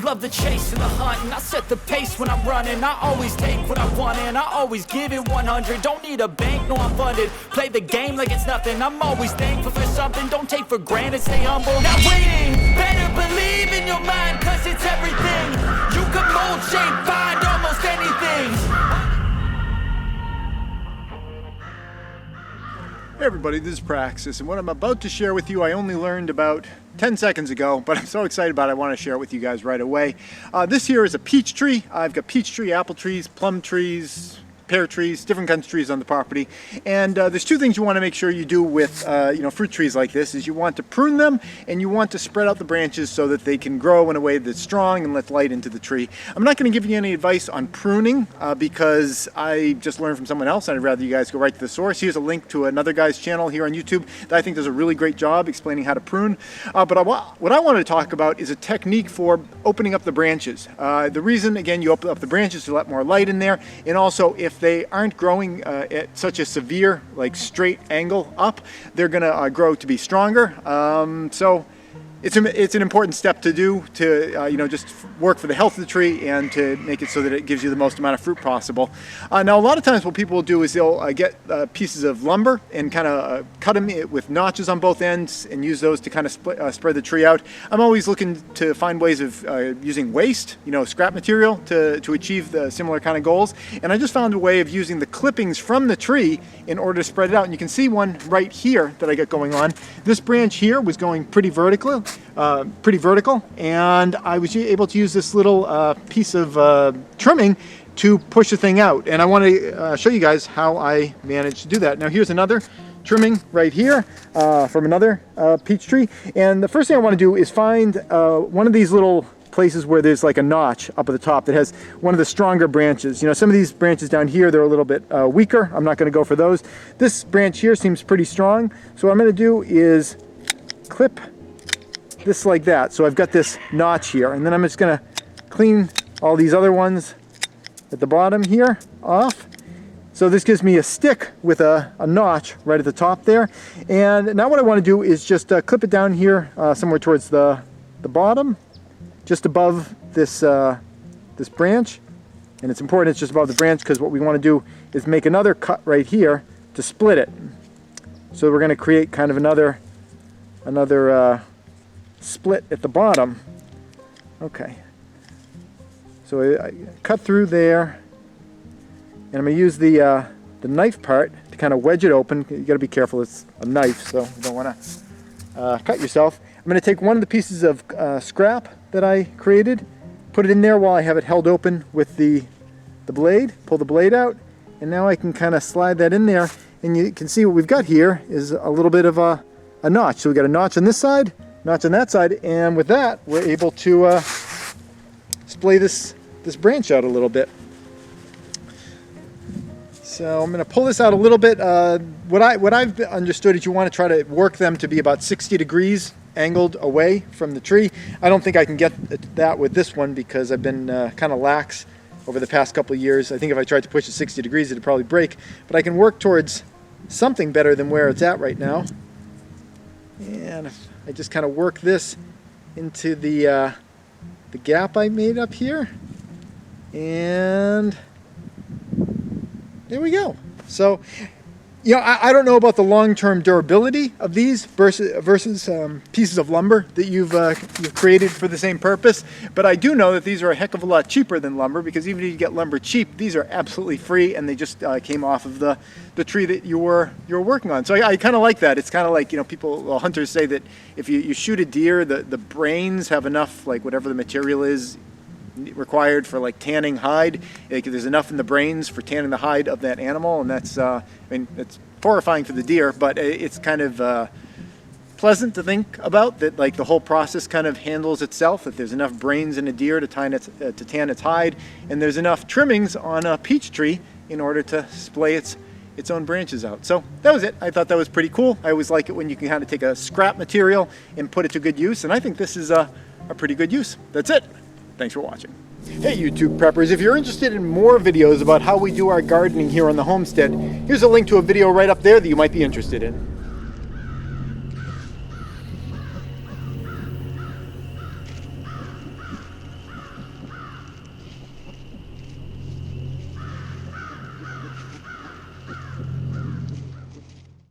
love the chase and the hunt, and I set the pace when I'm running. I always take what I want and I always give it 100. Don't need a bank, no I'm funded. Play the game like it's nothing. I'm always thankful for something. Don't take for granted, stay humble. Now waiting, better believe in your mind, cause it's everything. You can mold, shape, find almost anything. Hey everybody, this is Praxis, and what I'm about to share with you I only learned about 10 seconds ago, but I'm so excited about it I want to share it with you guys right away. This here is a peach tree. I've got peach tree, apple trees, plum trees, pear trees, different kinds of trees on the property. And there's two things you want to make sure you do with fruit trees like this, is you want to prune them and you want to spread out the branches so that they can grow in a way that's strong and let light into the tree. I'm not going to give you any advice on pruning because I just learned from someone else and I'd rather you guys go right to the source. Here's a link to another guy's channel here on YouTube that I think does a really great job explaining how to prune. But what I wanted to talk about is a technique for opening up the branches. The reason, again, you open up the branches to let more light in there, and also if they aren't growing at such a severe, like straight angle up, they're gonna grow to be stronger. So it's an important step to do to just work for the health of the tree and to make it so that it gives you the most amount of fruit possible. Now a lot of times what people will do is they'll get pieces of lumber and kind of cut them with notches on both ends and use those to kind of spread the tree out. I'm always looking to find ways of using waste, scrap material to achieve the similar kind of goals. And I just found a way of using the clippings from the tree in order to spread it out. And you can see one right here that I got going on. This branch here was going pretty vertical, and I was able to use this little piece of trimming to push the thing out. And I want to show you guys how I managed to do that. Now here's another trimming right here from another peach tree. And the first thing I want to do is find one of these little places where there's like a notch up at the top that has one of the stronger branches. Some of these branches down here, they're a little bit weaker. I'm not going to go for those. This branch here seems pretty strong. So what I'm going to do is clip this like that. So I've got this notch here, and then I'm just going to clean all these other ones at the bottom here off. So this gives me a stick with a notch right at the top there. And now what I want to do is just clip it down here somewhere towards the bottom, just above this this branch. And it's important it's just above the branch because what we want to do is make another cut right here to split it. So we're going to create kind of another split at the bottom. Okay. So I cut through there, and I'm going to use the knife part to kind of wedge it open. You got to be careful, it's a knife, so you don't want to cut yourself. I'm going to take one of the pieces of scrap that I created, put it in there while I have it held open with the blade, pull the blade out, and now I can kind of slide that in there, and you can see what we've got here is a little bit of a notch. So we've got a notch on this side, notch on that side, and with that we're able to splay this branch out a little bit. So I'm going to pull this out a little bit. What I've understood is you want to try to work them to be about 60 degrees angled away from the tree. I don't think I can get that with this one because I've been kind of lax over the past couple of years. I think if I tried to push it 60 degrees it'd probably break, but I can work towards something better than where it's at right now. And if I just kind of work this into the gap I made up here, and there we go. So, I don't know about the long-term durability of these versus pieces of lumber that you've created for the same purpose, but I do know that these are a heck of a lot cheaper than lumber, because even if you get lumber cheap, these are absolutely free, and they just came off of the tree that you were working on. So I kind of like that. It's kind of like, hunters say that if you shoot a deer, the brains have enough, like whatever the material is required for like tanning hide, there's enough in the brains for tanning the hide of that animal, and that's it's horrifying for the deer, but it's kind of pleasant to think about that, like the whole process kind of handles itself, that there's enough brains in a deer to tan its hide, and there's enough trimmings on a peach tree in order to splay its own branches out. So that was it. I thought that was pretty cool. I always like it when you can kind of take a scrap material and put it to good use, and I think this is a pretty good use. That's it. Thanks for watching. Hey YouTube preppers, if you're interested in more videos about how we do our gardening here on the homestead, here's a link to a video right up there that you might be interested in.